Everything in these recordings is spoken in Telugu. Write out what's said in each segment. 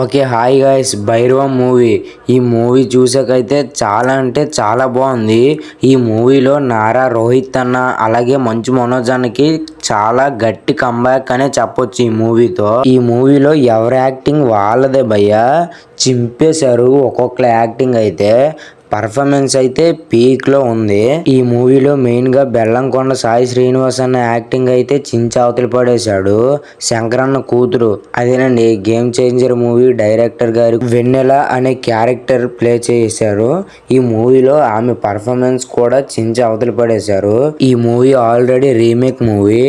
Okay. Hi guys, Bhairava movie. ఈ మూవీ చూసాకైతే చాలా అంటే చాలా బాగుంది. ఈ మూవీలో నారా రోహిత్ అన్న అలాగే మంచు మనోజ్ అన్నకి చాలా గట్టి కంబ్యాక్ అనే చెప్పొచ్చు. ఈ మూవీతో ఈ మూవీలో ఎవరి యాక్టింగ్ వాళ్ళదే భయ్యా. చింపేశారు ఒక్కొక్కల యాక్టింగ్ అయితే. పర్ఫార్మెన్స్ అయితే పీక్ లో ఉంది. ఈ మూవీలో మెయిన్ గా బెల్లంకొండ సాయి శ్రీనివాస్ అన్న యాక్టింగ్ అయితే చించి అవతలి పడేశాడు. శంకరన్న కూతురు అదేనండి గేమ్ చేంజర్ మూవీ డైరెక్టర్ గారు వెన్నెల అనే క్యారెక్టర్ ప్లే చేశారు. ఈ మూవీలో ఆమె పర్ఫార్మెన్స్ కూడా చించి అవతలి పడేశారు. ఈ మూవీ ఆల్రెడీ రీమేక్ మూవీ,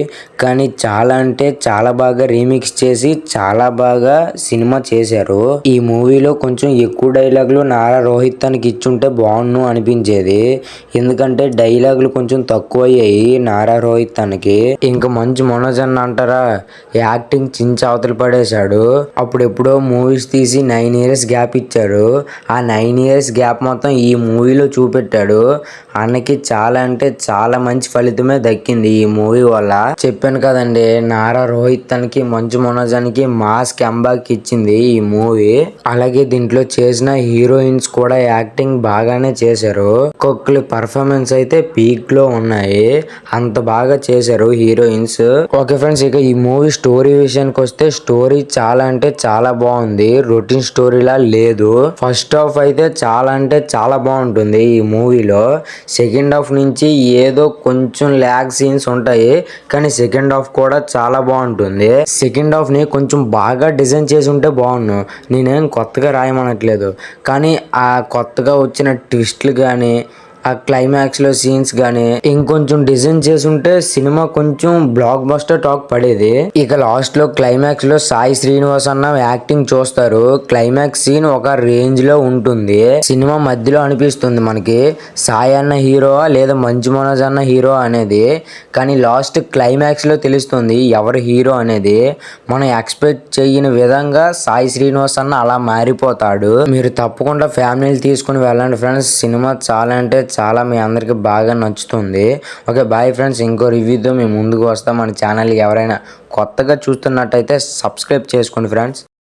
కానీ చాలా అంటే చాలా బాగా రీమిక్స్ చేసి చాలా బాగా సినిమా చేశారు. ఈ మూవీలో కొంచెం ఎక్కువ డైలాగులు నారా రోహిత్ అనికి ఇచ్చుంటే బాగుండు అనిపించేది. ఎందుకంటే డైలాగులు కొంచెం తక్కువ అయ్యాయి నారా రోహిత్ అన్నకి. ఇంకా మంచు మనోజ్ అన్న అంటారా, యాక్టింగ్ చించి అవతలి పడేశాడు. అప్పుడు ఎప్పుడో మూవీస్ తీసి 9 years గ్యాప్ ఇచ్చారు. ఆ 9 years గ్యాప్ మొత్తం ఈ మూవీలో చూపెట్టాడు. అన్నకి చాలా అంటే చాలా మంచి ఫలితమే దక్కింది ఈ మూవీ వల్ల. చెప్పాను కదండి, నారా రోహిత్ అనికి మంచు మనోజ్ అనికి మాస్ కంబ్యాక్ ఇచ్చింది ఈ మూవీ. అలాగే దీంట్లో చేసిన హీరోయిన్స్ కూడా యాక్టింగ్ బాగానే చేశారు. ఒక్కొక్కరి పర్ఫార్మెన్స్ అయితే పీక్ లో ఉన్నాయి. అంత బాగా చేశారు హీరోయిన్స్. ఓకే ఫ్రెండ్స్, ఇక ఈ మూవీ స్టోరీ విషయానికి వస్తే స్టోరీ చాలా అంటే చాలా బాగుంది. రొటీన్ స్టోరీలా లేదు. ఫస్ట్ హాఫ్ అయితే చాలా అంటే చాలా బాగుంటుంది ఈ మూవీలో. సెకండ్ హాఫ్ నుంచి ఏదో కొంచెం ల్యాగ్ సీన్స్ ఉంటాయి, కానీ సెకండ్ హాఫ్ కూడా చాలా బాగుంటుంది. సెకండ్ హాఫ్ ని కొంచెం బాగా డిజైన్ చేసి ఉంటే బాగుండు. నేనేం కొత్తగా రాయమనట్లేదు, కానీ ఆ కొత్తగా వచ్చిన ట్విస్ట్లు కానీ ఆ క్లైమాక్స్ లో సీన్స్ గానీ ఇంకొంచెం డిజైన్ చేసి ఉంటే సినిమా కొంచెం బ్లాక్ బస్టర్ టాక్ పడేది. ఇక లాస్ట్ లో క్లైమాక్స్ లో సాయి శ్రీనివాస్ అన్న యాక్టింగ్ చూస్తారు. క్లైమాక్స్ సీన్ ఒక రేంజ్ లో ఉంటుంది. సినిమా మధ్యలో అనిపిస్తుంది మనకి సాయి అన్న హీరోవా లేదా మంచు మనోజ్ అన్న హీరో అనేది, కానీ లాస్ట్ క్లైమాక్స్ లో తెలుస్తుంది ఎవరు హీరో అనేది. మనం ఎక్స్పెక్ట్ చేయని విధంగా సాయి శ్రీనివాస్ అన్న అలా మారిపోతాడు. మీరు తప్పకుండా ఫ్యామిలీని తీసుకుని వెళ్ళండి ఫ్రెండ్స్. సినిమా చాలా అంటే చాలా మీ అందరికి బాగా నచ్చుతుంది. ఓకే బాయ్ ఫ్రెండ్స్, ఇంకో రివ్యూతో మేము ముందుకు వస్తాం. మన ఛానల్ ఎవరైనా కొత్తగా చూస్తున్నట్టయితే సబ్స్క్రైబ్ చేసుకోండి ఫ్రెండ్స్.